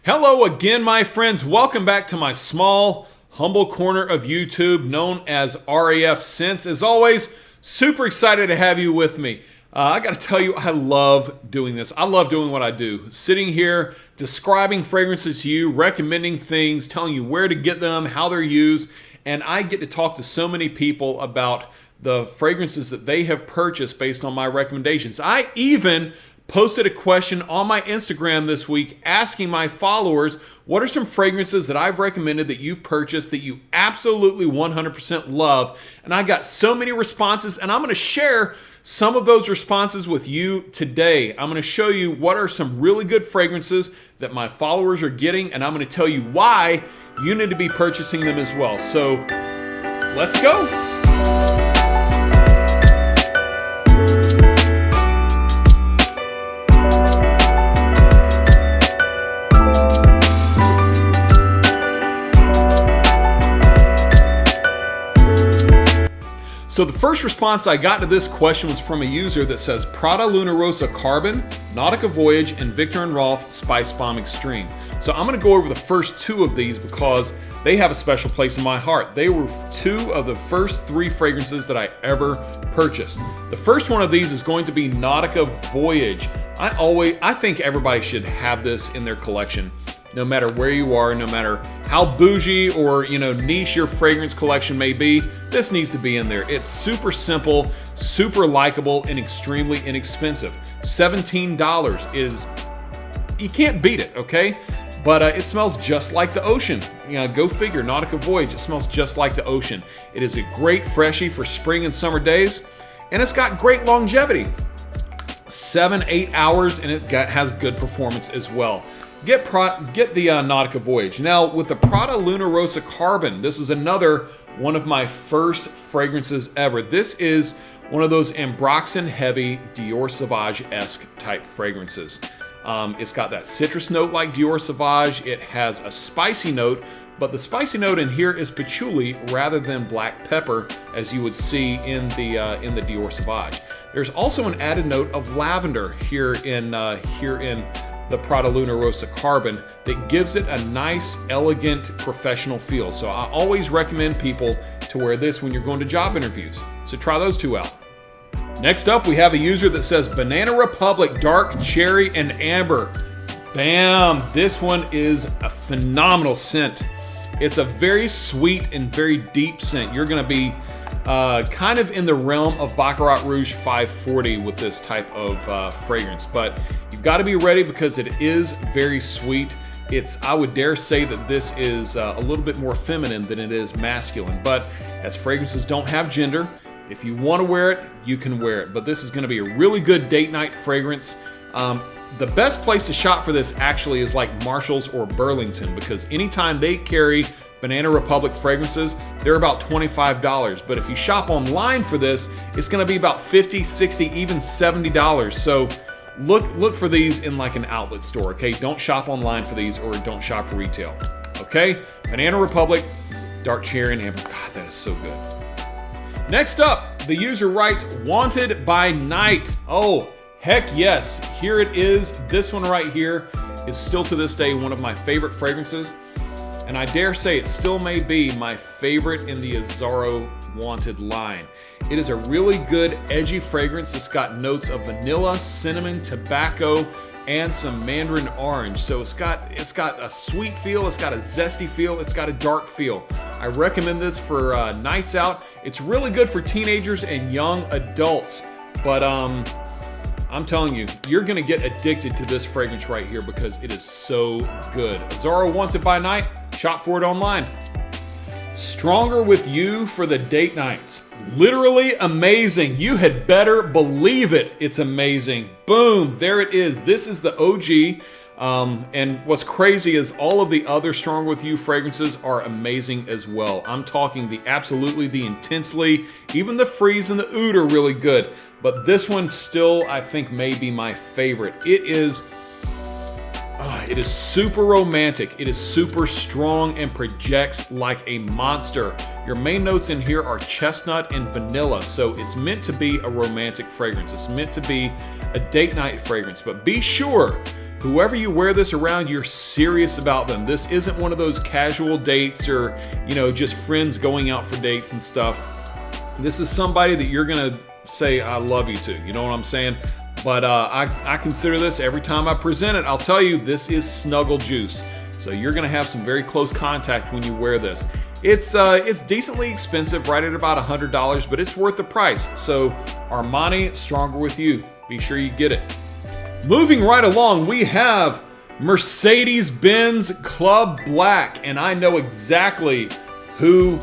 Hello again, my friends. Welcome back to my small, humble corner of YouTube known as RAF Scents. As always, super excited to have you with me. I got to tell you, I love doing this. I love doing what I do. Sitting here, describing fragrances to you, recommending things, telling you where to get them, how they're used, and I get to talk to so many people about the fragrances that they have purchased based on my recommendations. I even posted a question on my Instagram this week asking my followers, what are some fragrances that I've recommended that you've purchased that you absolutely 100% love? And I got so many responses, and I'm going to share some of those responses with you today. I'm going to show you what are some really good fragrances that my followers are getting, and I'm going to tell you why you need to be purchasing them as well. So let's go. So the first response I got to this question was from a user that says Prada Luna Rossa Carbon, Nautica Voyage, and Viktor & Rolf Spice Bomb Extreme. So I'm going to go over the first two of these because they have a special place in my heart. They were two of the first three fragrances that I ever purchased. The first one of these is going to be Nautica Voyage. I think everybody should have this in their collection. No matter where you are, no matter how bougie or niche your fragrance collection may be, this needs to be in there. It's super simple, super likable, and extremely inexpensive. $17 is, you can't beat it, okay? But it smells just like the ocean. Go figure, Nautica Voyage, it smells just like the ocean. It is a great freshie for spring and summer days, and it's got great longevity. 7-8 hours, and it has good performance as well. Get the Nautica Voyage. Now, with the Prada Luna Rossa Carbon, this is another one of my first fragrances ever. This is one of those Ambroxan-heavy Dior Sauvage-esque type fragrances. It's got that citrus note like Dior Sauvage. It has a spicy note, but the spicy note in here is patchouli rather than black pepper, as you would see in the Dior Sauvage. There's also an added note of lavender here in the Prada Luna Rossa Carbon that gives it a nice, elegant, professional feel. So I always recommend people to wear this when you're going to job interviews. So try those two out. Next up, we have a user that says Banana Republic Dark Cherry and Amber. Bam! This one is a phenomenal scent. It's a very sweet and very deep scent. You're going to be kind of in the realm of Baccarat Rouge 540 with this type of fragrance, but you've got to be ready because it is very sweet. I would dare say that this is a little bit more feminine than it is masculine, but as fragrances don't have gender, if you want to wear it, you can wear it. But this is going to be a really good date night fragrance. The best place to shop for this actually is like Marshall's or Burlington, because anytime they carry Banana Republic fragrances, they're about $25. But if you shop online for this, it's going to be about $50, $60, even $70. So look for these in like an outlet store, okay? Don't shop online for these, or don't shop retail, okay? Banana Republic, Dark Cherry and Amber. God, that is so good. Next up, the user writes, Wanted by Night. Oh, heck yes, here it is. This one right here is still to this day one of my favorite fragrances. And I dare say it still may be my favorite in the Azzaro Wanted line. It is a really good, edgy fragrance. It's got notes of vanilla, cinnamon, tobacco, and some mandarin orange. So it's got a sweet feel, it's got a zesty feel, it's got a dark feel. I recommend this for nights out. It's really good for teenagers and young adults. But I'm telling you, you're gonna get addicted to this fragrance right here because it is so good. Azzaro Wanted by Night, shop for it online. Stronger with You for the date nights. Literally amazing. You had better believe it. It's amazing. Boom, there it is. This is the OG. And what's crazy is all of the other Stronger with You fragrances are amazing as well. I'm talking the Absolutely, the Intensely, even the Freeze and the Oud are really good. But this one still, I think, may be my favorite. It is super romantic. It is super strong and projects like a monster. Your main notes in here are chestnut and vanilla, so it's meant to be a romantic fragrance. It's meant to be a date night fragrance, but be sure whoever you wear this around, you're serious about them. This isn't one of those casual dates or, just friends going out for dates and stuff. This is somebody that you're going to say, I love you to. You know what I'm saying? But I consider this, every time I present it, I'll tell you, this is snuggle juice. So you're going to have some very close contact when you wear this. It's decently expensive, right at about $100, but it's worth the price. So Armani, stronger with you. Be sure you get it. Moving right along, we have Mercedes-Benz Club Black, and I know exactly who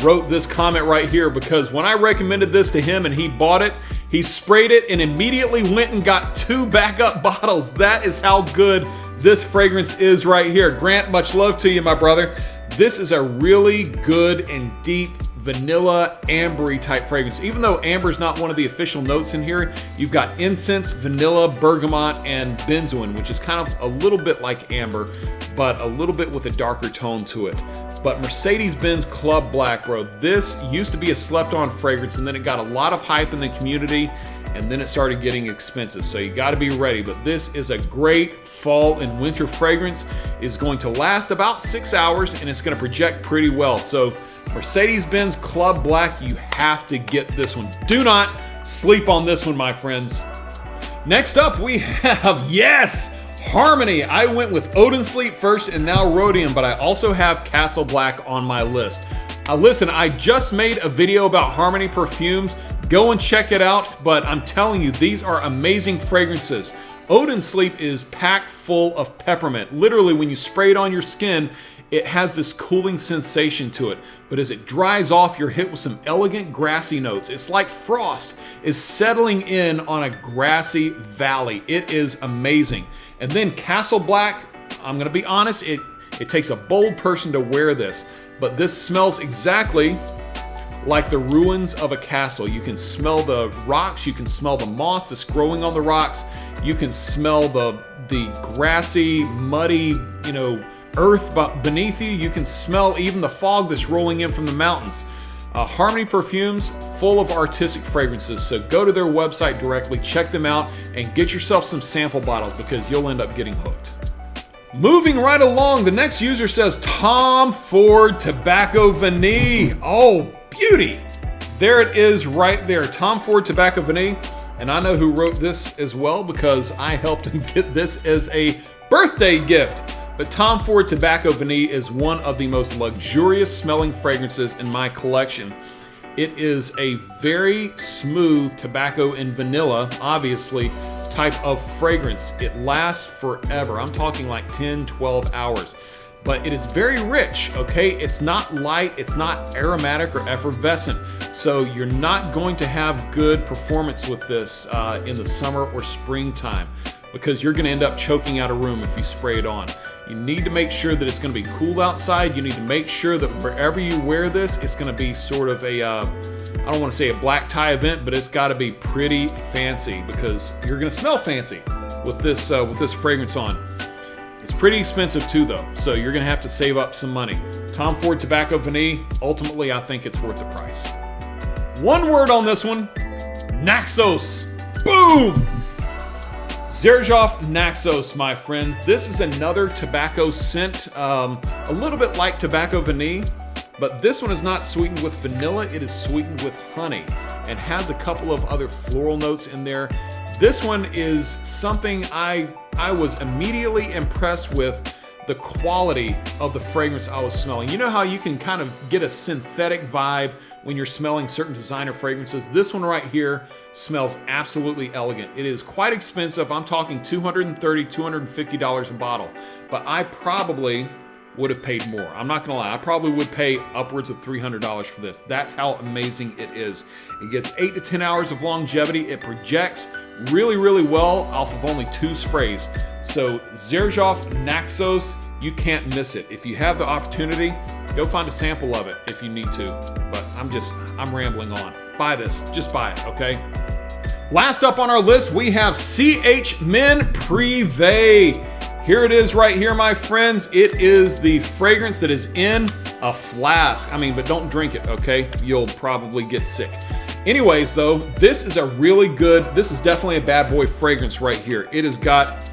wrote this comment right here, because when I recommended this to him and he bought it, he sprayed it and immediately went and got 2 backup bottles. That is how good this fragrance is right here. Grant, much love to you, my brother. This is a really good and deep vanilla ambery type fragrance. Even though amber is not one of the official notes in here, you've got incense, vanilla, bergamot, and benzoin, which is kind of a little bit like amber, but a little bit with a darker tone to it. But Mercedes-Benz Club Black, bro, this used to be a slept-on fragrance, and then it got a lot of hype in the community, and then it started getting expensive. So you got to be ready. But this is a great fall and winter fragrance. It's going to last about 6 hours, and it's going to project pretty well. So Mercedes-Benz Club Black, you have to get this one. Do not sleep on this one, my friends. Next up, we have, yes, Harmony. I went with Odin Sleep first and now Rhodium, but I also have Castle Black on my list. Listen, I just made a video about Harmony perfumes. Go and check it out, but I'm telling you, these are amazing fragrances. Odin Sleep is packed full of peppermint. Literally, when you spray it on your skin, it has this cooling sensation to it. But as it dries off, you're hit with some elegant grassy notes. It's like frost is settling in on a grassy valley. It is amazing. And then Castle Black, I'm gonna be honest, it takes a bold person to wear this, but this smells exactly like the ruins of a castle. You can smell the rocks, you can smell the moss that's growing on the rocks, you can smell the grassy, muddy, earth beneath you. You can smell even the fog that's rolling in from the mountains. Harmony Perfumes, full of artistic fragrances, so go to their website directly, check them out, and get yourself some sample bottles because you'll end up getting hooked. Moving right along, the next user says Tom Ford Tobacco Vanille. Oh, beauty! There it is right there, Tom Ford Tobacco Vanille. And I know who wrote this as well because I helped him get this as a birthday gift. But Tom Ford Tobacco Vanille is one of the most luxurious smelling fragrances in my collection. It is a very smooth tobacco and vanilla, obviously, type of fragrance. It lasts forever. I'm talking like 10, 12 hours. But it is very rich, okay? It's not light, it's not aromatic or effervescent. So you're not going to have good performance with this in the summer or springtime because you're gonna end up choking out a room if you spray it on. You need to make sure that it's going to be cool outside. You need to make sure that wherever you wear this, it's going to be sort of a, I don't want to say a black tie event, but it's got to be pretty fancy because you're going to smell fancy with this fragrance on. It's pretty expensive too though, so you're going to have to save up some money. Tom Ford Tobacco Vanille, ultimately I think it's worth the price. One word on this one, Naxos. Boom! Xerjoff Naxos, my friends. This is another tobacco scent, a little bit like Tobacco Vanille, but this one is not sweetened with vanilla, it is sweetened with honey and has a couple of other floral notes in there. This one is something I was immediately impressed with the quality of the fragrance I was smelling. You know how you can kind of get a synthetic vibe when you're smelling certain designer fragrances? This one right here smells absolutely elegant. It is quite expensive. I'm talking $230, $250 a bottle, but I probably would have paid more. I'm not gonna lie, I probably would pay upwards of $300 for this. That's how amazing it is. It gets 8 to 10 hours of longevity. It projects really, really well off of only 2 sprays. So Xerjoff Naxos, you can't miss it. If you have the opportunity, go find a sample of it if you need to. But I'm rambling on. Buy this, just buy it, okay? Last up on our list, we have CH Men Privé. Here it is right here, my friends. It is the fragrance that is in a flask. But don't drink it, okay? You'll probably get sick. Anyways, though, this is definitely a bad boy fragrance right here. It has got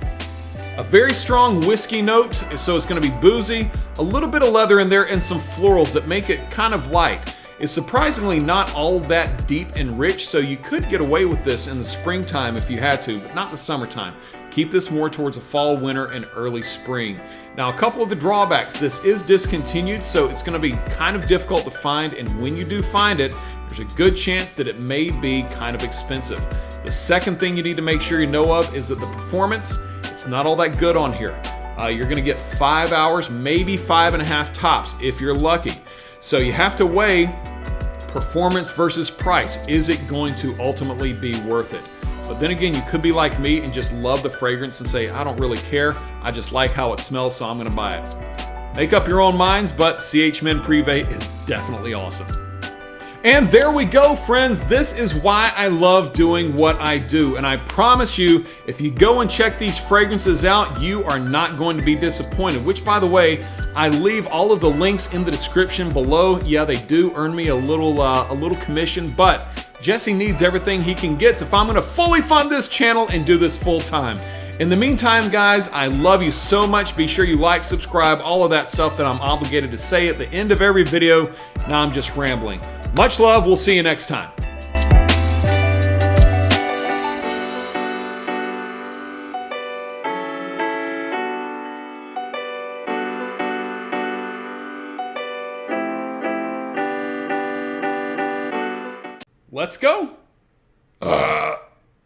A very strong whiskey note, so it's going to be boozy, a little bit of leather in there, and some florals that make it kind of light. It's surprisingly not all that deep and rich, so you could get away with this in the springtime if you had to, but not the summertime. Keep this more towards the fall, winter, and early spring. Now, a couple of the drawbacks. This is discontinued, so it's going to be kind of difficult to find, and when you do find it, there's a good chance that it may be kind of expensive. The second thing you need to make sure you know of is that the performance, it's not all that good on here. You're going to get 5 hours, maybe 5.5 tops if you're lucky. So you have to weigh performance versus price. Is it going to ultimately be worth it? But then again, you could be like me and just love the fragrance and say, I don't really care. I just like how it smells, so I'm going to buy it. Make up your own minds, but CH Men Privé is definitely awesome. And there we go, friends. This is why I love doing what I do. And I promise you, if you go and check these fragrances out, you are not going to be disappointed. Which, by the way, I leave all of the links in the description below. Yeah, they do earn me a little commission, but Jesse needs everything he can get if I'm going to fully fund this channel and do this full time. In the meantime, guys, I love you so much. Be sure you like, subscribe, all of that stuff that I'm obligated to say at the end of every video. Now I'm just rambling. Much love. We'll see you next time. Let's go.